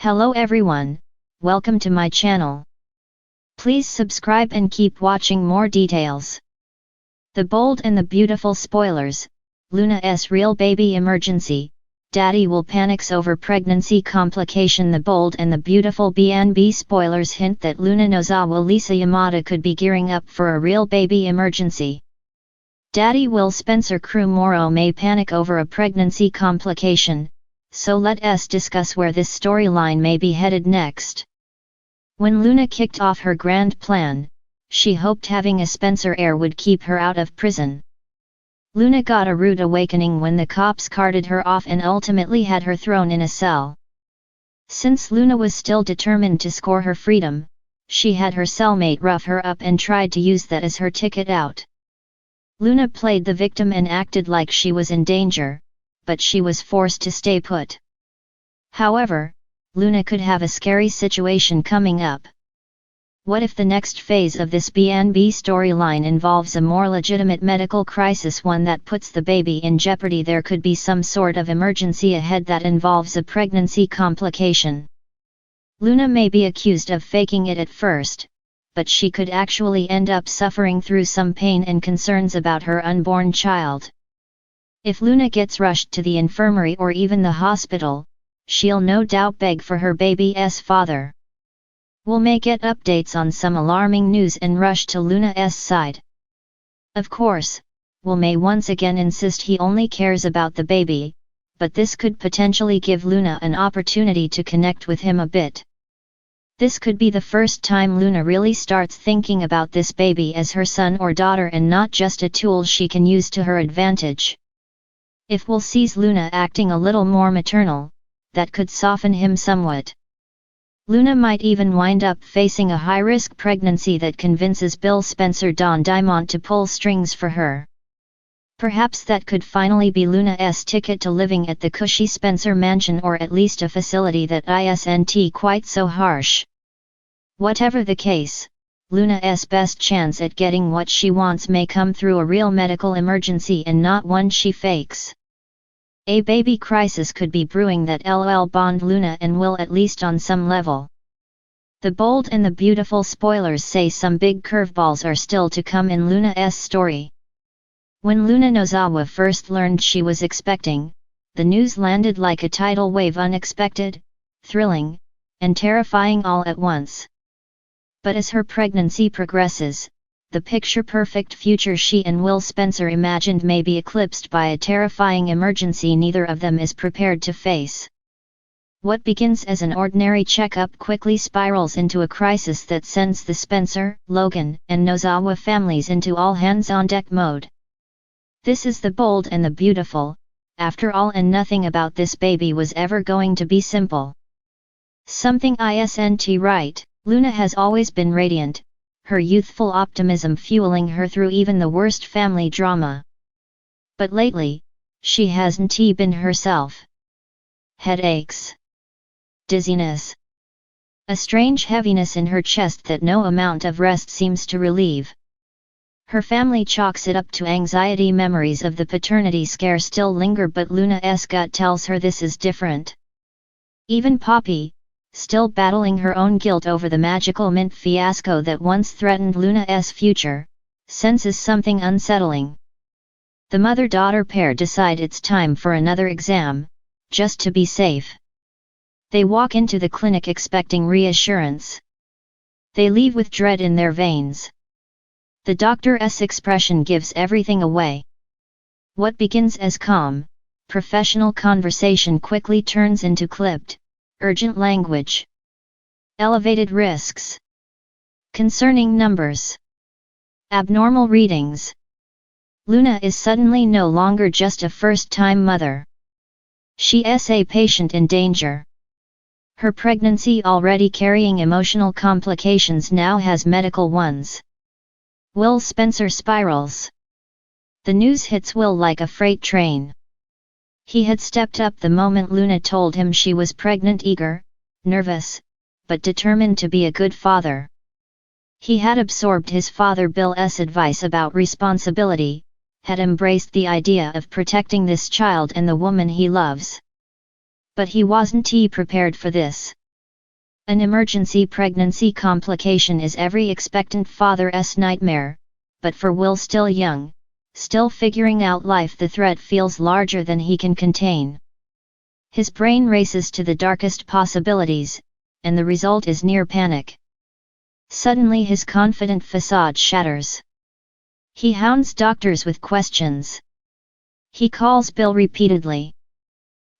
Hello everyone, welcome to my channel. Please subscribe and keep watching more details. The Bold and the Beautiful spoilers, Luna's real baby emergency, Daddy will panics over pregnancy complication. The Bold and the Beautiful B&B spoilers hint that Luna Nozawa Lisa Yamada could be gearing up for a real baby emergency. Daddy Will Spencer Crew Moro may panic over a pregnancy complication, so let's discuss where this storyline may be headed next. When Luna kicked off her grand plan, she hoped having a Spencer heir would keep her out of prison. Luna got a rude awakening when the cops carted her off and ultimately had her thrown in a cell. Since Luna was still determined to score her freedom, she had her cellmate rough her up and tried to use that as her ticket out. Luna played the victim and acted like she was in danger, but she was forced to stay put. However, Luna could have a scary situation coming up. What if the next phase of this B&B storyline involves a more legitimate medical crisis, one that puts the baby in jeopardy? There could be some sort of emergency ahead that involves a pregnancy complication. Luna may be accused of faking it at first, but she could actually end up suffering through some pain and concerns about her unborn child. If Luna gets rushed to the infirmary or even the hospital, she'll no doubt beg for her baby's father. Will may get updates on some alarming news and rush to Luna's side. Of course, Will may once again insist he only cares about the baby, but this could potentially give Luna an opportunity to connect with him a bit. This could be the first time Luna really starts thinking about this baby as her son or daughter and not just a tool she can use to her advantage. If Will sees Luna acting a little more maternal, that could soften him somewhat. Luna might even wind up facing a high-risk pregnancy that convinces Bill Spencer Don Diamond to pull strings for her. Perhaps that could finally be Luna's ticket to living at the cushy Spencer mansion, or at least a facility that isn't quite so harsh. Whatever the case, Luna's best chance at getting what she wants may come through a real medical emergency and not one she fakes. A baby crisis could be brewing that will bond Luna and Will at least on some level. The Bold and the Beautiful spoilers say some big curveballs are still to come in Luna's story. When Luna Nozawa first learned she was expecting, the news landed like a tidal wave, unexpected, thrilling, and terrifying all at once. But as her pregnancy progresses, the picture-perfect future she and Will Spencer imagined may be eclipsed by a terrifying emergency neither of them is prepared to face. What begins as an ordinary checkup quickly spirals into a crisis that sends the Spencer, Logan, and Nozawa families into all-hands-on-deck mode. This is The Bold and the Beautiful. After all, and nothing about this baby was ever going to be simple. Something isn't right. Luna has always been radiant, her youthful optimism fueling her through even the worst family drama. But lately, she hasn't been herself. Headaches. Dizziness. A strange heaviness in her chest that no amount of rest seems to relieve. Her family chalks it up to anxiety. Memories of the paternity scare still linger, but Luna's gut tells her this is different. Even Poppy, still battling her own guilt over the magical mint fiasco that once threatened Luna's future, senses something unsettling. The mother-daughter pair decide it's time for another exam, just to be safe. They walk into the clinic expecting reassurance. They leave with dread in their veins. The doctor's expression gives everything away. What begins as calm, professional conversation quickly turns into clipped, urgent language. Elevated risks. Concerning numbers. Abnormal readings. Luna is suddenly no longer just a first-time mother. She's a patient in danger. Her pregnancy, already carrying emotional complications, now has medical ones. Will Spencer spirals. The news hits Will like a freight train. He had stepped up the moment Luna told him she was pregnant, eager, nervous, but determined to be a good father. He had absorbed his father Bill's advice about responsibility, had embraced the idea of protecting this child and the woman he loves. But he wasn't prepared for this. An emergency pregnancy complication is every expectant father's nightmare, but for Will, still young, still figuring out life, the threat feels larger than he can contain. His brain races to the darkest possibilities, and the result is near panic. Suddenly his confident facade shatters. He hounds doctors with questions. He calls Bill repeatedly.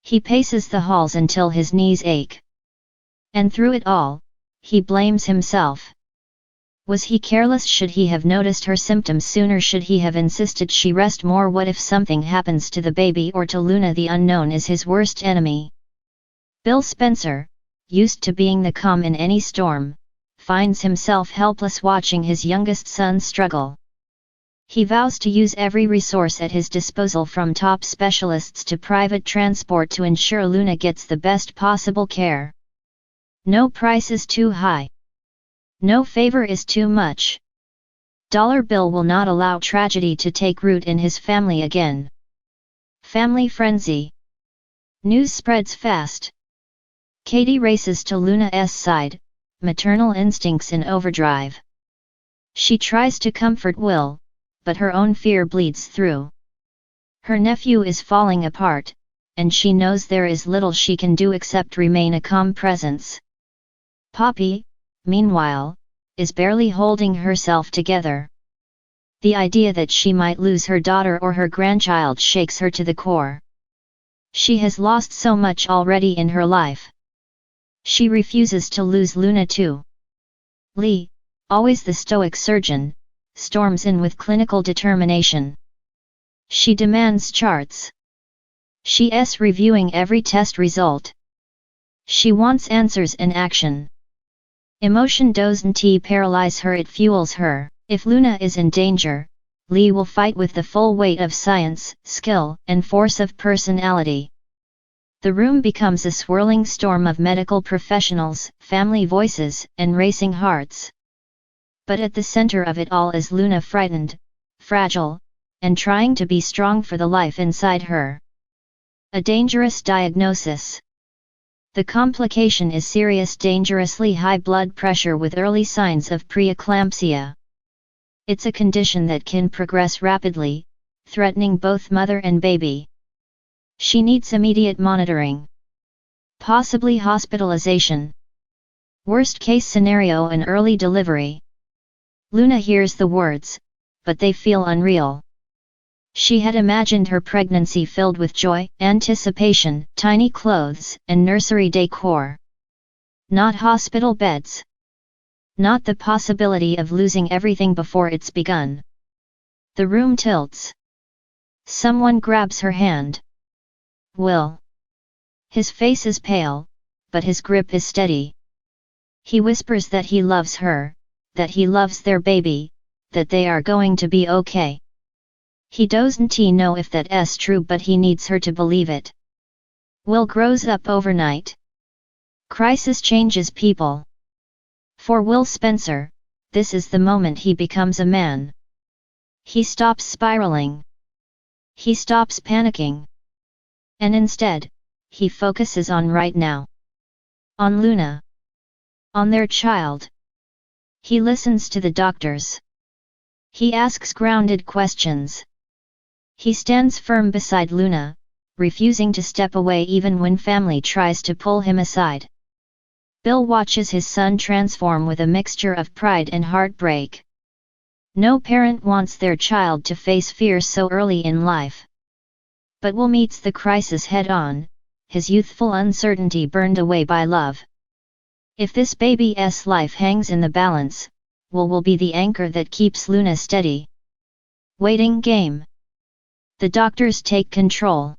He paces the halls until his knees ache. And through it all, he blames himself. Was he careless? Should he have noticed her symptoms sooner? Should he have insisted she rest more? What if something happens to the baby or to Luna? The unknown is his worst enemy. Bill Spencer, used to being the calm in any storm, finds himself helpless watching his youngest son struggle. He vows to use every resource at his disposal, from top specialists to private transport, to ensure Luna gets the best possible care. No price is too high. No favor is too much. Dollar Bill will not allow tragedy to take root in his family again. Family frenzy. News spreads fast. Katie races to Luna's side, maternal instincts in overdrive. She tries to comfort Will, but her own fear bleeds through. Her nephew is falling apart, and she knows there is little she can do except remain a calm presence. Poppy, meanwhile, is barely holding herself together. The idea that she might lose her daughter or her grandchild shakes her to the core. She has lost so much already in her life. She refuses to lose Luna too. Lee, always the stoic surgeon, storms in with clinical determination. She demands charts. She's reviewing every test result. She wants answers and action. Emotion doesn't paralyze her, it fuels her. If Luna is in danger, Lee will fight with the full weight of science, skill, and force of personality. The room becomes a swirling storm of medical professionals, family voices, and racing hearts. But at the center of it all is Luna, frightened, fragile, and trying to be strong for the life inside her. A dangerous diagnosis. The complication is serious, dangerously high blood pressure with early signs of preeclampsia. It's a condition that can progress rapidly, threatening both mother and baby. She needs immediate monitoring. Possibly hospitalization. Worst case scenario, an early delivery. Luna hears the words, but they feel unreal. She had imagined her pregnancy filled with joy, anticipation, tiny clothes, and nursery decor. Not hospital beds. Not the possibility of losing everything before it's begun. The room tilts. Someone grabs her hand. Will. His face is pale, but his grip is steady. He whispers that he loves her, that he loves their baby, that they are going to be okay. He doesn't know if that's true, but he needs her to believe it. Will grows up overnight. Crisis changes people. For Will Spencer, this is the moment he becomes a man. He stops spiraling. He stops panicking. And instead, he focuses on right now. On Luna. On their child. He listens to the doctors. He asks grounded questions. He stands firm beside Luna, refusing to step away even when family tries to pull him aside. Bill watches his son transform with a mixture of pride and heartbreak. No parent wants their child to face fear so early in life. But Will meets the crisis head-on, his youthful uncertainty burned away by love. If this baby's life hangs in the balance, Will be the anchor that keeps Luna steady. Waiting game. The doctors take control.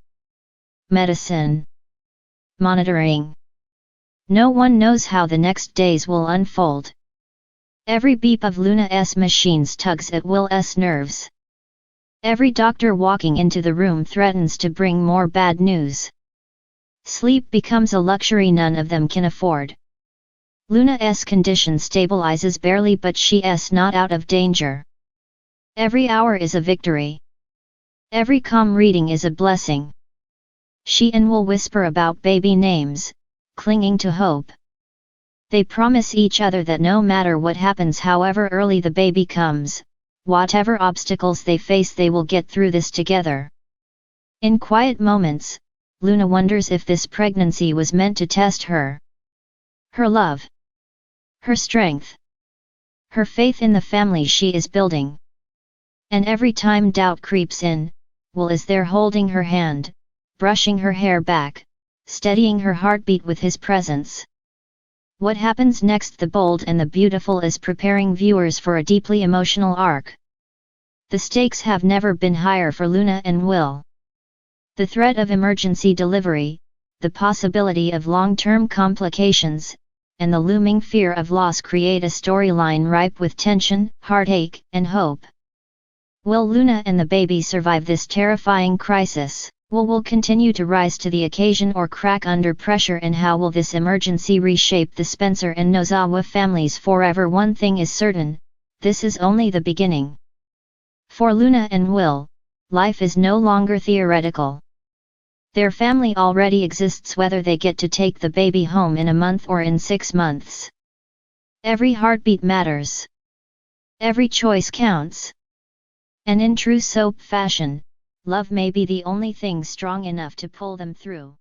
Medicine. Monitoring. No one knows how the next days will unfold. Every beep of Luna's machines tugs at Will's nerves. Every doctor walking into the room threatens to bring more bad news. Sleep becomes a luxury none of them can afford. Luna's condition stabilizes barely, but she's not out of danger. Every hour is a victory. Every calm reading is a blessing. She and Will whisper about baby names, clinging to hope. They promise each other that no matter what happens, however early the baby comes, whatever obstacles they face, they will get through this together. In quiet moments, Luna wonders if this pregnancy was meant to test her. Her love. Her strength. Her faith in the family she is building. And every time doubt creeps in, Will is there holding her hand, brushing her hair back, steadying her heartbeat with his presence. What happens next? The Bold and the Beautiful is preparing viewers for a deeply emotional arc. The stakes have never been higher for Luna and Will. The threat of emergency delivery, the possibility of long-term complications, and the looming fear of loss create a storyline ripe with tension, heartache, and hope. Will Luna and the baby survive this terrifying crisis? Will continue to rise to the occasion or crack under pressure? And how will this emergency reshape the Spencer and Nozawa families forever? One thing is certain, this is only the beginning. For Luna and Will, life is no longer theoretical. Their family already exists, whether they get to take the baby home in a month or in 6 months. Every heartbeat matters. Every choice counts. And in true soap fashion, love may be the only thing strong enough to pull them through.